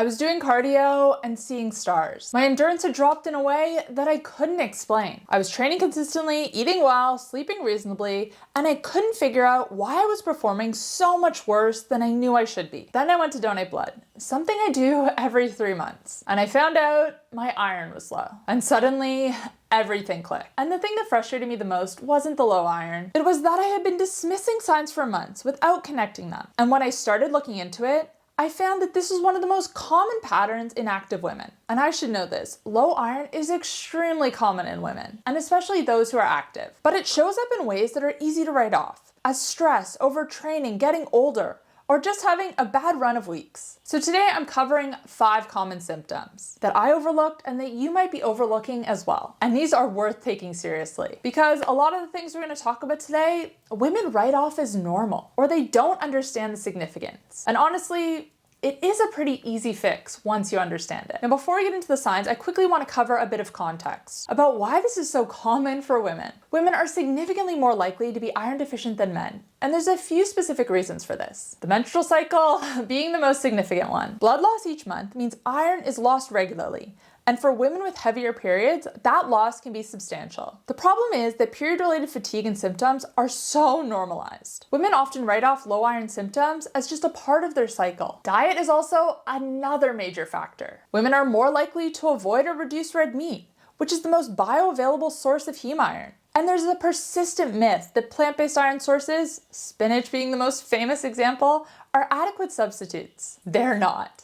I was doing cardio and seeing stars. My endurance had dropped in a way that I couldn't explain. I was training consistently, eating well, sleeping reasonably, and I couldn't figure out why I was performing so much worse than I knew I should be. Then I went to donate blood, something I do every 3 months. And I found out my iron was low. And suddenly, everything clicked. And the thing that frustrated me the most wasn't the low iron. It was that I had been dismissing signs for months without connecting them. And when I started looking into it, I found that this is one of the most common patterns in active women. And I should know this, low iron is extremely common in women, and especially those who are active. But it shows up in ways that are easy to write off, as stress, overtraining, getting older, or just having a bad run of weeks. So today I'm covering 5 common symptoms that I overlooked and that you might be overlooking as well. And these are worth taking seriously because a lot of the things we're going to talk about today, women write off as normal, or they don't understand the significance. And honestly, it is a pretty easy fix once you understand it. Now, before we get into the signs, I quickly want to cover a bit of context about why this is so common for women. Women are significantly more likely to be iron deficient than men, and there's a few specific reasons for this. The menstrual cycle being the most significant one. Blood loss each month means iron is lost regularly, and for women with heavier periods, that loss can be substantial. The problem is that period-related fatigue and symptoms are so normalized. Women often write off low iron symptoms as just a part of their cycle. Diet is also another major factor. Women are more likely to avoid or reduce red meat, which is the most bioavailable source of heme iron. And there's a persistent myth that plant-based iron sources, spinach being the most famous example, are adequate substitutes. They're not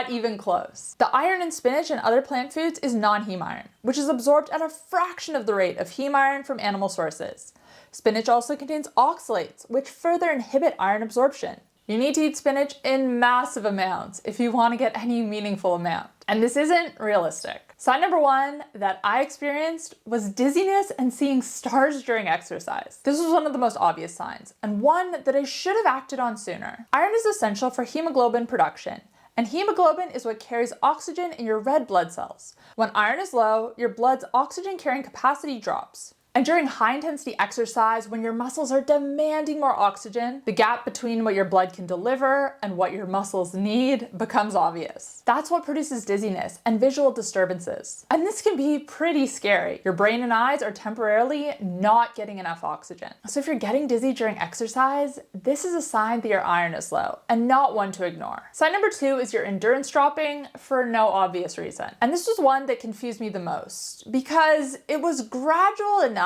even close. The iron in spinach and other plant foods is non-heme iron, which is absorbed at a fraction of the rate of heme iron from animal sources. Spinach also contains oxalates, which further inhibit iron absorption. You need to eat spinach in massive amounts if you want to get any meaningful amount. And this isn't realistic. Sign number 1 that I experienced was dizziness and seeing stars during exercise. This was one of the most obvious signs, and one that I should have acted on sooner. Iron is essential for hemoglobin production, and hemoglobin is what carries oxygen in your red blood cells. When iron is low, your blood's oxygen carrying capacity drops. And during high intensity exercise, when your muscles are demanding more oxygen, the gap between what your blood can deliver and what your muscles need becomes obvious. That's what produces dizziness and visual disturbances. And this can be pretty scary. Your brain and eyes are temporarily not getting enough oxygen. So if you're getting dizzy during exercise, this is a sign that your iron is low and not one to ignore. Sign number 2 is your endurance dropping for no obvious reason. And this was one that confused me the most because it was gradual enough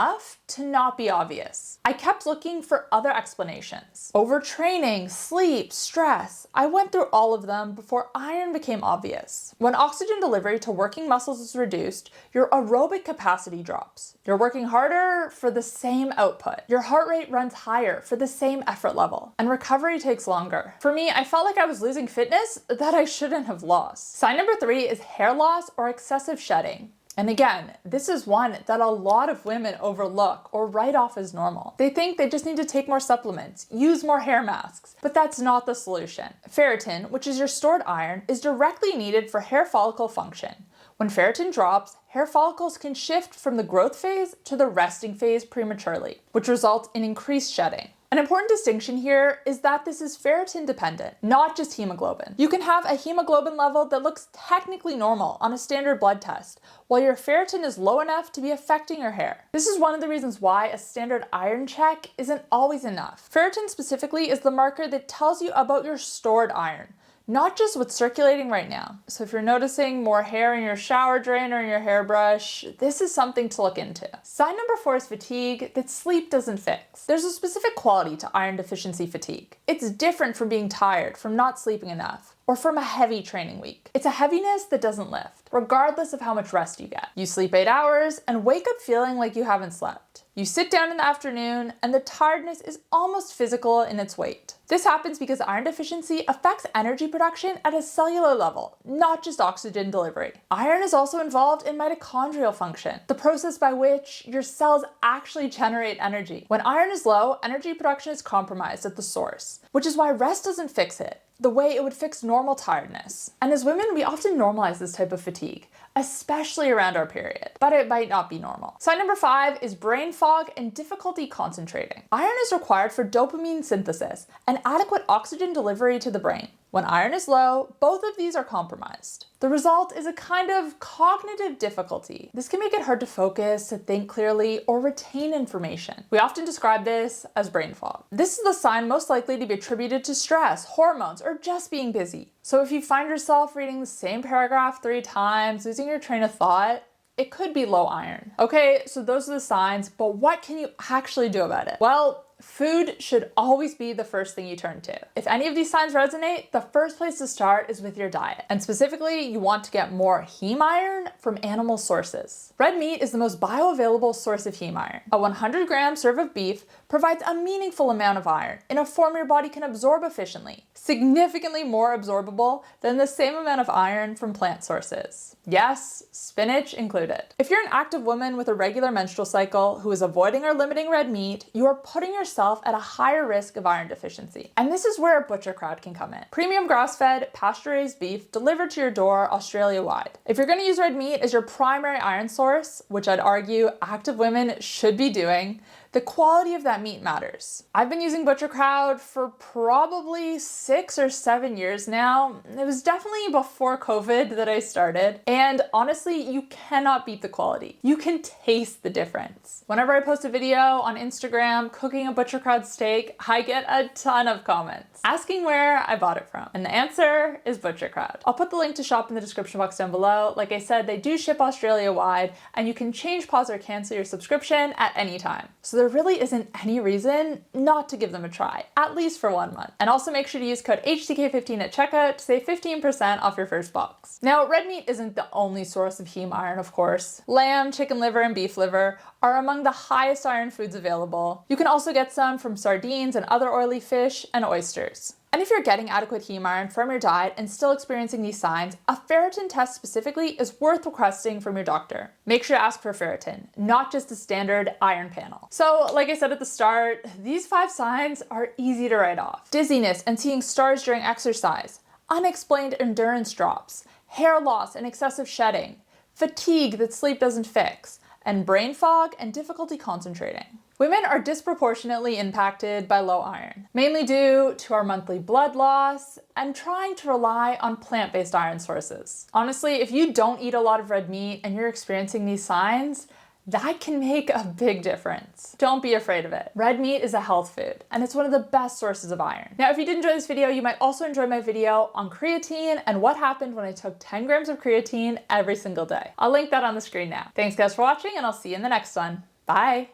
to not be obvious. I kept looking for other explanations. Overtraining, sleep, stress. I went through all of them before iron became obvious. When oxygen delivery to working muscles is reduced, your aerobic capacity drops. You're working harder for the same output. Your heart rate runs higher for the same effort level, and recovery takes longer. For me, I felt like I was losing fitness that I shouldn't have lost. Sign number 3 is hair loss or excessive shedding. And again, this is one that a lot of women overlook or write off as normal. They think they just need to take more supplements, use more hair masks, but that's not the solution. Ferritin, which is your stored iron, is directly needed for hair follicle function. When ferritin drops, hair follicles can shift from the growth phase to the resting phase prematurely, which results in increased shedding. An important distinction here is that this is ferritin dependent, not just hemoglobin. You can have a hemoglobin level that looks technically normal on a standard blood test, while your ferritin is low enough to be affecting your hair. This is one of the reasons why a standard iron check isn't always enough. Ferritin specifically is the marker that tells you about your stored iron, not just what's circulating right now. So if you're noticing more hair in your shower drain or in your hairbrush, this is something to look into. Sign number 4 is fatigue that sleep doesn't fix. There's a specific quality to iron deficiency fatigue. It's different from being tired, from not sleeping enough, or from a heavy training week. It's a heaviness that doesn't lift, regardless of how much rest you get. You sleep 8 hours and wake up feeling like you haven't slept. You sit down in the afternoon and the tiredness is almost physical in its weight. This happens because iron deficiency affects energy production at a cellular level, not just oxygen delivery. Iron is also involved in mitochondrial function, the process by which your cells actually generate energy. When iron is low, energy production is compromised at the source, which is why rest doesn't fix it the way it would fix normal tiredness. And as women, we often normalize this type of fatigue, especially around our period, but it might not be normal. Sign number 5 is brain fog fog, and difficulty concentrating. Iron is required for dopamine synthesis and adequate oxygen delivery to the brain. When iron is low, both of these are compromised. The result is a kind of cognitive difficulty. This can make it hard to focus, to think clearly, or retain information. We often describe this as brain fog. This is the sign most likely to be attributed to stress, hormones, or just being busy. So if you find yourself reading the same paragraph 3 times, losing your train of thought, it could be low iron. Okay, so those are the signs, but what can you actually do about it? Well, food should always be the first thing you turn to. If any of these signs resonate, the first place to start is with your diet. And specifically, you want to get more heme iron from animal sources. Red meat is the most bioavailable source of heme iron. A 100-gram serve of beef provides a meaningful amount of iron in a form your body can absorb efficiently, significantly more absorbable than the same amount of iron from plant sources. Yes, spinach included. If you're an active woman with a regular menstrual cycle who is avoiding or limiting red meat, you are putting yourself at a higher risk of iron deficiency. And this is where a butcher crowd can come in. Premium grass-fed, pasture-raised beef delivered to your door Australia-wide. If you're going to use red meat as your primary iron source, which I'd argue active women should be doing, the quality of that meat matters. I've been using Butcher Crowd for probably 6 or 7 years now. It was definitely before COVID that I started. And honestly, you cannot beat the quality. You can taste the difference. Whenever I post a video on Instagram cooking a Butcher Crowd steak, I get a ton of comments asking where I bought it from. And the answer is Butcher Crowd. I'll put the link to shop in the description box down below. Like I said, they do ship Australia-wide, and you can change, pause, or cancel your subscription at any time. So there really isn't any reason not to give them a try, at least for 1 month. And also make sure to use code HTK15 at checkout to save 15% off your first box. Now, red meat isn't the only source of heme iron, of course. Lamb, chicken liver, and beef liver are among the highest iron foods available. You can also get some from sardines and other oily fish and oysters. And if you're getting adequate heme iron from your diet and still experiencing these signs, a ferritin test specifically is worth requesting from your doctor. Make sure to ask for ferritin, not just a standard iron panel. So, like I said at the start, these 5 signs are easy to write off. Dizziness and seeing stars during exercise, unexplained endurance drops, hair loss and excessive shedding, fatigue that sleep doesn't fix, and brain fog and difficulty concentrating. Women are disproportionately impacted by low iron, mainly due to our monthly blood loss and trying to rely on plant-based iron sources. Honestly, if you don't eat a lot of red meat and you're experiencing these signs, that can make a big difference. Don't be afraid of it. Red meat is a health food, and it's one of the best sources of iron. Now, if you did enjoy this video, you might also enjoy my video on creatine and what happened when I took 10 grams of creatine every single day. I'll link that on the screen now. Thanks guys for watching, and I'll see you in the next one. Bye.